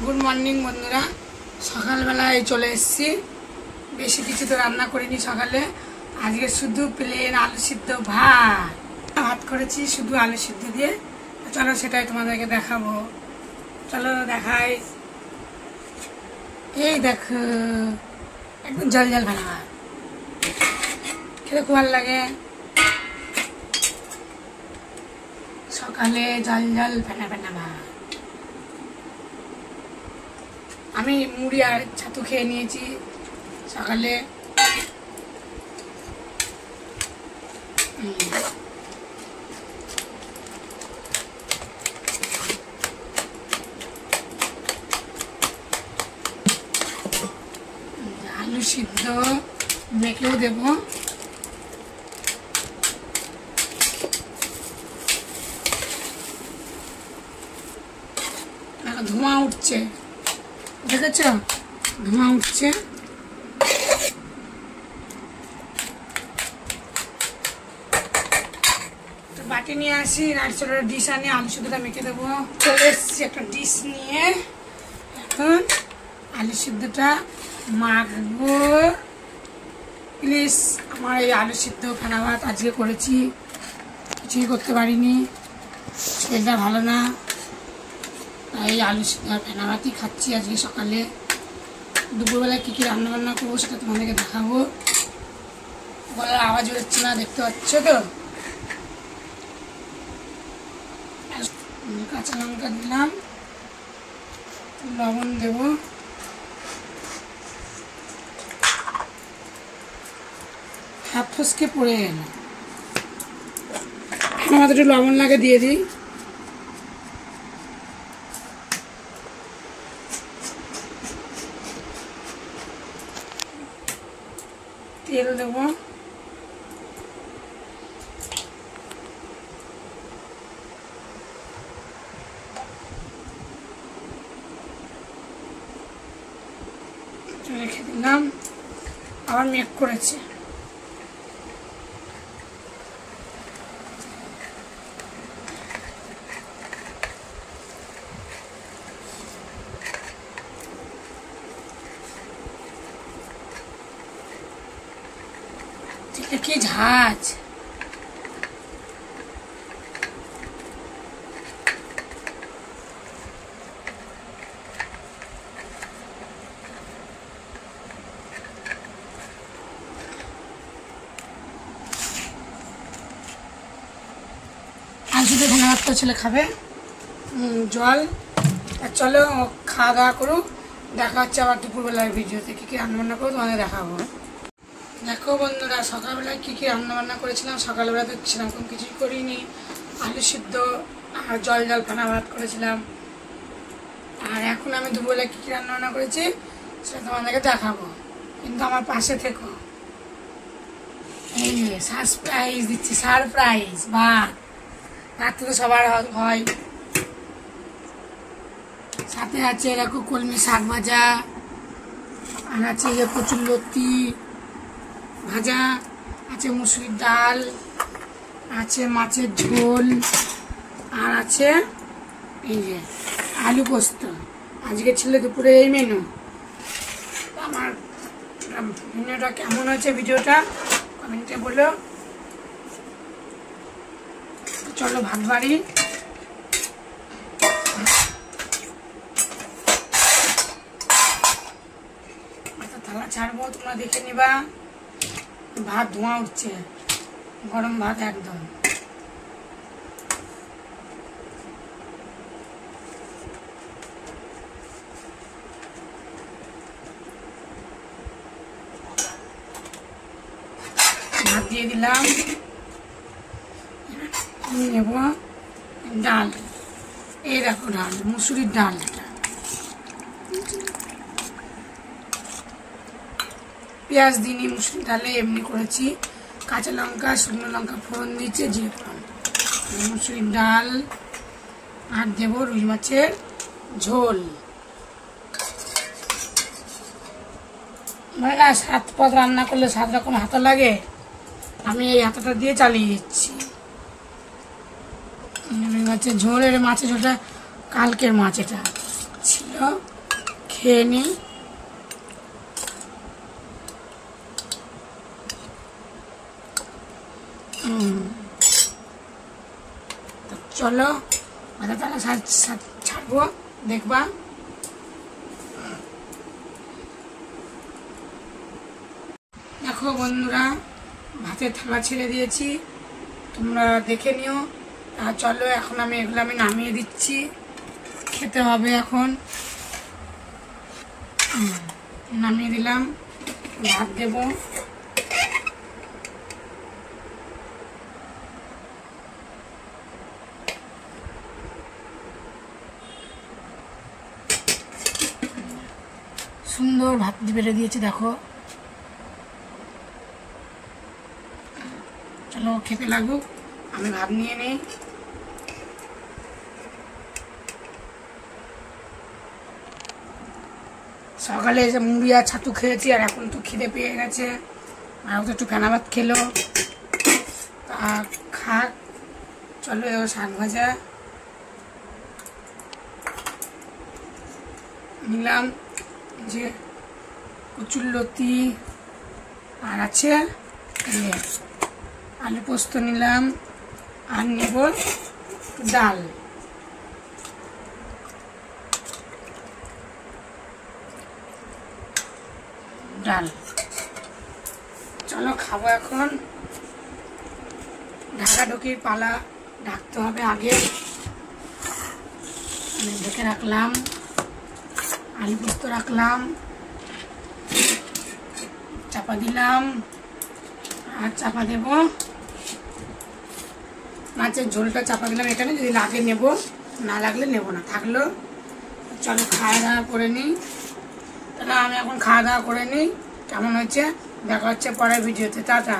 Good morning বন্ধুরা, সকালবেলায় চলে এসেছি। বেশি কিছু তো রান্না করিনি সকালে। আজকে শুধু প্লেন আলু সিদ্ধ ভাত করেছি, শুধু আলু সিদ্ধ দিয়ে। চলো সেটাই তোমাদেরকে দেখাবো। চলো দেখাই। এই দেখো, একদম জল জল ভালো ভাত খেতে খুব ভালো লাগে। সকালে জল জল ফেনা ফেনা ভাত। আমি মুড়ি আর ছাতু খেয়ে নিয়েছি সকালে। আলু সিদ্ধ মেখেও দেবো। ধোঁয়া উঠছে, দেখেছ? ধোঁয়া উঠছে। বাটি নিয়ে আসি, নারকেলের ডিশ আনি, আলু সিদ্ধটা মেখে দেবো। চলে এসছি একটা ডিশ নিয়ে। এখন আলু সিদ্ধটা মাখবো। প্লিজ, আমার এই আলু সিদ্ধ ফেনা ভাত আজকে করেছি, কিছুই করতে পারিনি, শরীরটা ভালো না। এই আলু সিদ্ধ আর ফেনা ভাতই খাচ্ছি আজকে সকালে। দুপুরবেলায় কী কী রান্নাবান্না করবো সেটা তোমাদেরকে দেখাবো। গলার আওয়াজ হচ্ছে না, দেখতে পাচ্ছ তো? কাঁচা লঙ্কা দিলাম, লবণ দেব, হাত ফসকে পড়ে গেল। আমাদের একটু লবণ লাগে, দিয়ে দিই। তেল দেব, রেখে দিলাম। আবার মেক করেছে। কি ঝাঁজ! আজ শুধু ধন্যবাদ তো ছেলে খাবে জল। আর চলো খাওয়া দাওয়া করুক। দেখা হচ্ছে আবার দুপুরবেলার ভিডিওতে। কী কী রান্নাবান্না করবো তোমাদের দেখাবো। দেখো বন্ধুরা, সকালবেলায় কী কী রান্নাবান্না করেছিলাম। সকালবেলা তো সেরকম কিছুই করিনি। আলু সিদ্ধ আর জল জল ফেনা ভাত করেছিলাম। আর এখন আমি দুপুরবেলায় কী কী রান্নাবান্না করেছি সেটা তোমাদেরকে দেখাবো, কিন্তু আমার পাশে থেকো। এই যে সারপ্রাইজ দিচ্ছি, সারপ্রাইজ ভাত। রাত্রে তো সবার হয়। সাথে আছে এরকম কলমি শাক ভাজা, আর আছে যে কচুর লতি ভাজা, আছে মুসুরির ডাল, আছে মাছের ঝোল, আর আছে এই যে আলু পোস্ত। আজকে ছিল দুপুরে এই মেনু। আমার মেনুটা কেমন হয়েছে ভিডিওটা কমেন্টে বলো। চলো ভাত বাড়ি। থালা ছাড়বো, তোমরা দেখে নিবা। ভাত ধোঁয়া উঠছে, গরম ভাত একদম। ভাত দিয়ে দিলাম। নেব ডাল। এই দেখো ডাল, মুসুরির ডাল। এটা পেঁয়াজ দিইনি মুসুরির ডালে, এমনি করেছি। কাঁচা লঙ্কা, শুকনো লঙ্কা ফোড়ন দিয়েছে, জিরে ফোড়ন। মুসুরির ডাল আর দেবো রুই মাছের ঝোল। মানে 7 পদ রান্না করলে 7 রকম হাতা লাগে। আমি এই হাতাটা দিয়ে চালিয়ে দিচ্ছি। মাছের ঝোল। এর মাছের ঝোলটা কালকের মাছ, এটা ছিল। চলো খেয়ে নিই। চলো ভাতের থালা ছাড়বো, দেখবা। দেখো বন্ধুরা, ভাতের থালা ছেড়ে দিয়েছি, তোমরা দেখে নিও। আর চলো এখন এগুলো আমি নামিয়ে দিচ্ছি, খেতে হবে এখন। নামিয়ে দিলাম, ভাত দেব। সুন্দর ভাত বেড়ে দিয়েছি দেখো। চলো খেতে লাগুক, আমি ভাত নিয়ে নেই। সকালে এসে মুড়ি আর ছাতু খেয়েছি, আর এখন তো খিদে পেয়ে গেছে, আর তো একটু ফেনা ভাত খেলো। খাক। চলো এবার শাক ভাজা নিলাম, যে কচুরলতি, আর আছে আলু পোস্ত নিলাম, আর নেব ডাল। চলো খাবো এখন। ঢাকাঢুকির পালা, ঢাকতে হবে আগে। ঢেকে রাখলাম, আলু পোস্ত রাখলাম, চাপা দিলাম, আর চাপা দেব। মাছের ঝোলটা চাপা দিলাম এখানে, যদি লাগে নেব, না লাগলে নেব না, থাকলো। চলো খাওয়া দাওয়া করে নিই। তাহলে আমি এখন খাওয়া দাওয়া করে নিই, কেমন হচ্ছে দেখা হচ্ছে পরের ভিডিওতে। টাটা।